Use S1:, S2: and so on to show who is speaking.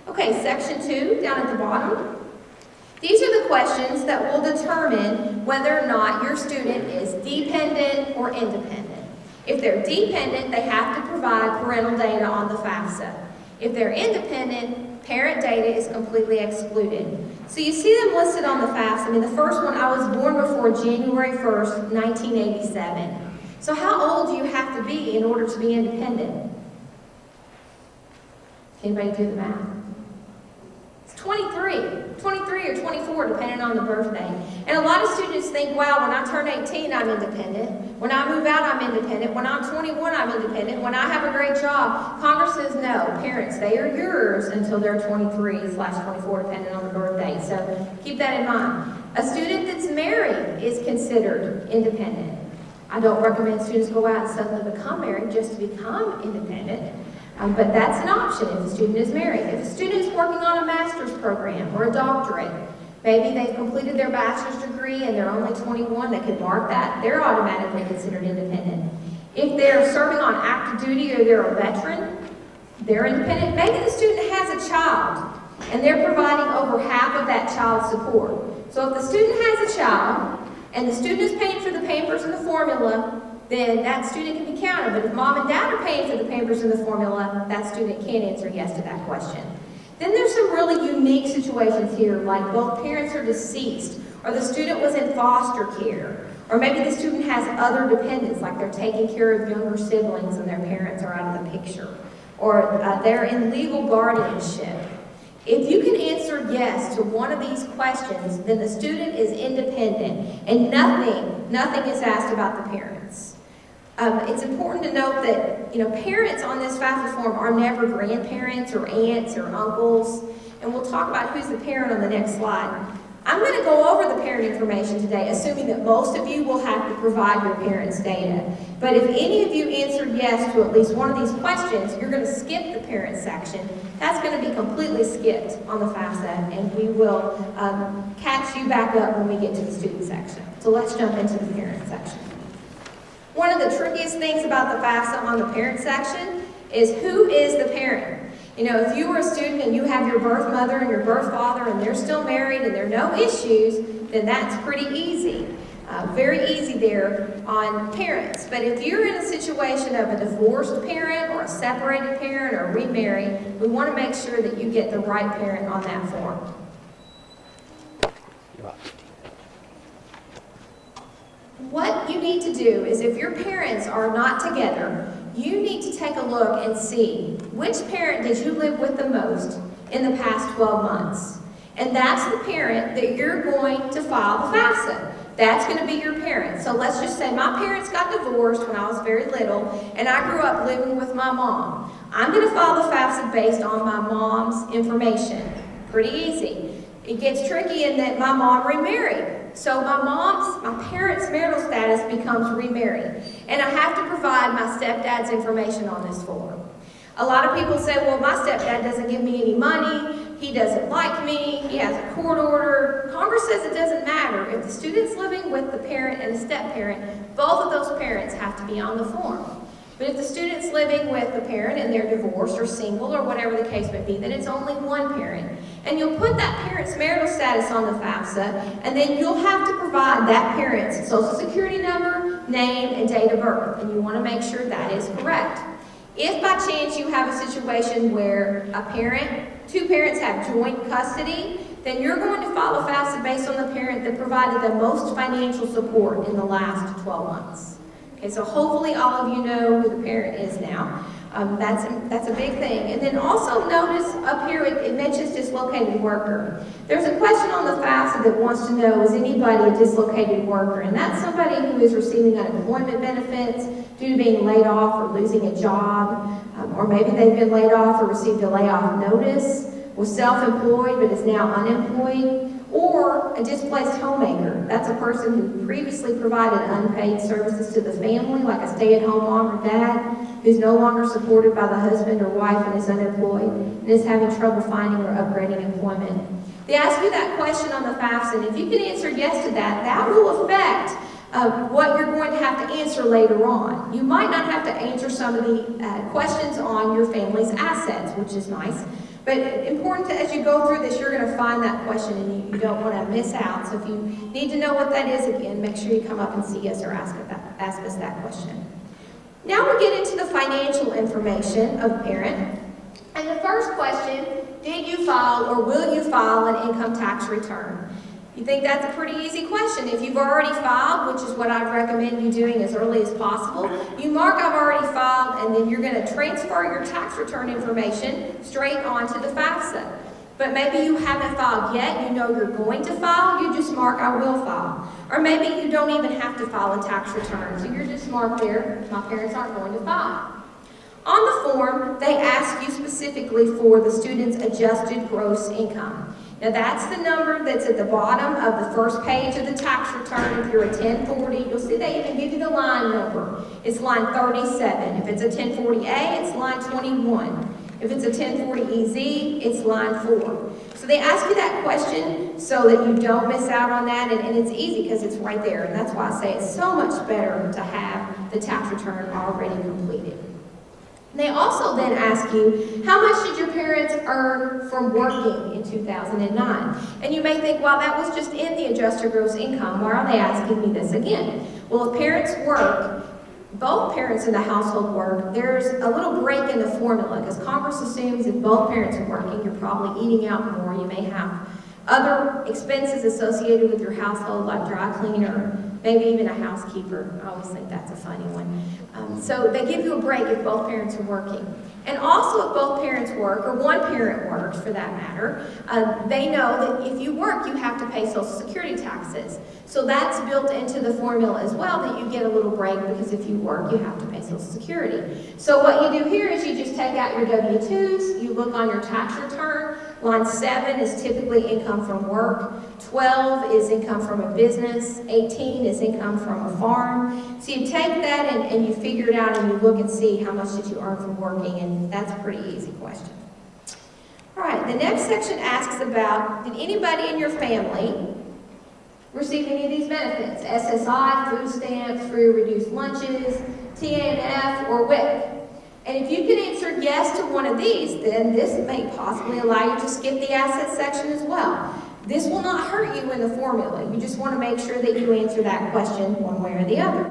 S1: Okay, section 2, down at the bottom. These are the questions that will determine whether or not your student is dependent or independent. If they're dependent, they have to provide parental data on the FAFSA. If they're independent, parent data is completely excluded. So you see them listed on the FAFSA. I mean, the first one, I was born before January 1st, 1987. So how old do you have to be in order to be independent? Can anybody do the math? 23 or 24, depending on the birthday. And a lot of students think, wow, when I turn 18, I'm independent. When I move out, I'm independent. When I'm 21, I'm independent. When I have a great job. Congress says, no, parents, they are yours until they're 23/24, depending on the birthday. So keep that in mind. A student that's married is considered independent. I don't recommend students go out and suddenly become married just to become independent. But that's an option if a student is married. If a student is working on a master's program or a doctorate, maybe they've completed their bachelor's degree and they're only 21, they can mark that, they're automatically considered independent. If they're serving on active duty or they're a veteran, they're independent. Maybe the student has a child and they're providing over half of that child's support. So if the student has a child and the student is paying for the Pampers and the formula, then that student can be counted. But if mom and dad are paying for the Pampers and the formula, that student can't answer yes to that question. Then there's some really unique situations here, like both parents are deceased, or the student was in foster care, or maybe the student has other dependents, like they're taking care of younger siblings and their parents are out of the picture, or they're in legal guardianship. If you can answer yes to one of these questions, then the student is independent, and nothing is asked about the parents. It's important to note that, parents on this FAFSA form are never grandparents or aunts or uncles, and we'll talk about who's the parent on the next slide. I'm going to go over the parent information today, assuming that most of you will have to provide your parents' data. But if any of you answered yes to at least one of these questions, you're going to skip the parent section. That's going to be completely skipped on the FAFSA, and we will catch you back up when we get to the student section. So let's jump into the parent section. One of the trickiest things about the FAFSA on the parent section is who is the parent. If you were a student and you have your birth mother and your birth father and they're still married and there are no issues, then that's pretty easy. Very easy there on parents. But if you're in a situation of a divorced parent or a separated parent or remarried, we want to make sure that you get the right parent on that form. What you need to do is, if your parents are not together, you need to take a look and see which parent did you live with the most in the past 12 months. And that's the parent that you're going to file the FAFSA. That's going to be your parent. So let's just say my parents got divorced when I was very little, and I grew up living with my mom. I'm going to file the FAFSA based on my mom's information. Pretty easy. It gets tricky in that my mom remarried. So my parents' marital status becomes remarried. And I have to provide my stepdad's information on this form. A lot of people say, well, my stepdad doesn't give me any money. He doesn't like me. He has a court order. Congress says it doesn't matter. If the student's living with the parent and the step-parent, both of those parents have to be on the form. But if the student's living with the parent and they're divorced or single or whatever the case may be, then it's only one parent. And you'll put that parent's marital status on the FAFSA, and then you'll have to provide that parent's social security number, name, and date of birth. And you want to make sure that is correct. If by chance you have a situation where two parents have joint custody, then you're going to file a FAFSA based on the parent that provided the most financial support in the last 12 months. Okay, so hopefully all of you know who the parent is now. That's a big thing. And then also notice up here it mentions dislocated worker. There's a question on the FAFSA that wants to know, is anybody a dislocated worker? And that's somebody who is receiving unemployment benefits due to being laid off or losing a job, or maybe they've been laid off or received a layoff notice, was self-employed but is now unemployed, or a displaced homemaker. That's a person who previously provided unpaid services to the family, like a stay-at-home mom or dad, who's no longer supported by the husband or wife and is unemployed, and is having trouble finding or upgrading employment. They ask you that question on the FAFSA, and if you can answer yes to that, that will affect what you're going to have to answer later on. You might not have to answer some of the questions on your family's assets, which is nice, But important as you go through this, you're going to find that question and you don't want to miss out. So if you need to know what that is again, make sure you come up and see us or ask us that question. Now we get into the financial information of a parent. And the first question, did you file or will you file an income tax return? You think that's a pretty easy question. If you've already filed, which is what I'd recommend you doing as early as possible, you mark I've already filed, and then you're going to transfer your tax return information straight onto the FAFSA. But maybe you haven't filed yet, you know you're going to file, you just mark I will file. Or maybe you don't even have to file a tax return, so you're just marked there, my parents aren't going to file. On the form, they ask you specifically for the student's adjusted gross income. Now that's the number that's at the bottom of the first page of the tax return. If you're a 1040, you'll see they even give you the line number. It's line 37. If it's a 1040A, it's line 21. If it's a 1040EZ, it's line 4. So they ask you that question so that you don't miss out on that, and it's easy because it's right there. And that's why I say it's so much better to have the tax return already completed. They also then ask you, how much did your parents earn from working in 2009? And you may think, well, that was just in the adjusted gross income. Why are they asking me this again? Well, if parents work, both parents in the household work, there's a little break in the formula because Congress assumes if both parents are working, you're probably eating out more. You may have other expenses associated with your household like dry cleaner, maybe even a housekeeper. I always think that's a funny one. So they give you a break if both parents are working. And also if both parents work, or one parent works for that matter, they know that if you work, you have to pay Social Security taxes. So that's built into the formula as well, that you get a little break because if you work, you have to pay Social Security. So what you do here is you just take out your W-2s, you look on your tax return. Line 7 is typically income from work. 12 is income from a business. 18 is income from a farm. So you take that and you figure it out and you look and see how much did you earn from working, and that's a pretty easy question. All right, the next section asks about, did anybody in your family receive any of these benefits? SSI, food stamps, free or reduced lunches, TANF, or WIC? And if you can answer yes to one of these, then this may possibly allow you to skip the assets section as well. This will not hurt you in the formula. You just want to make sure that you answer that question one way or the other.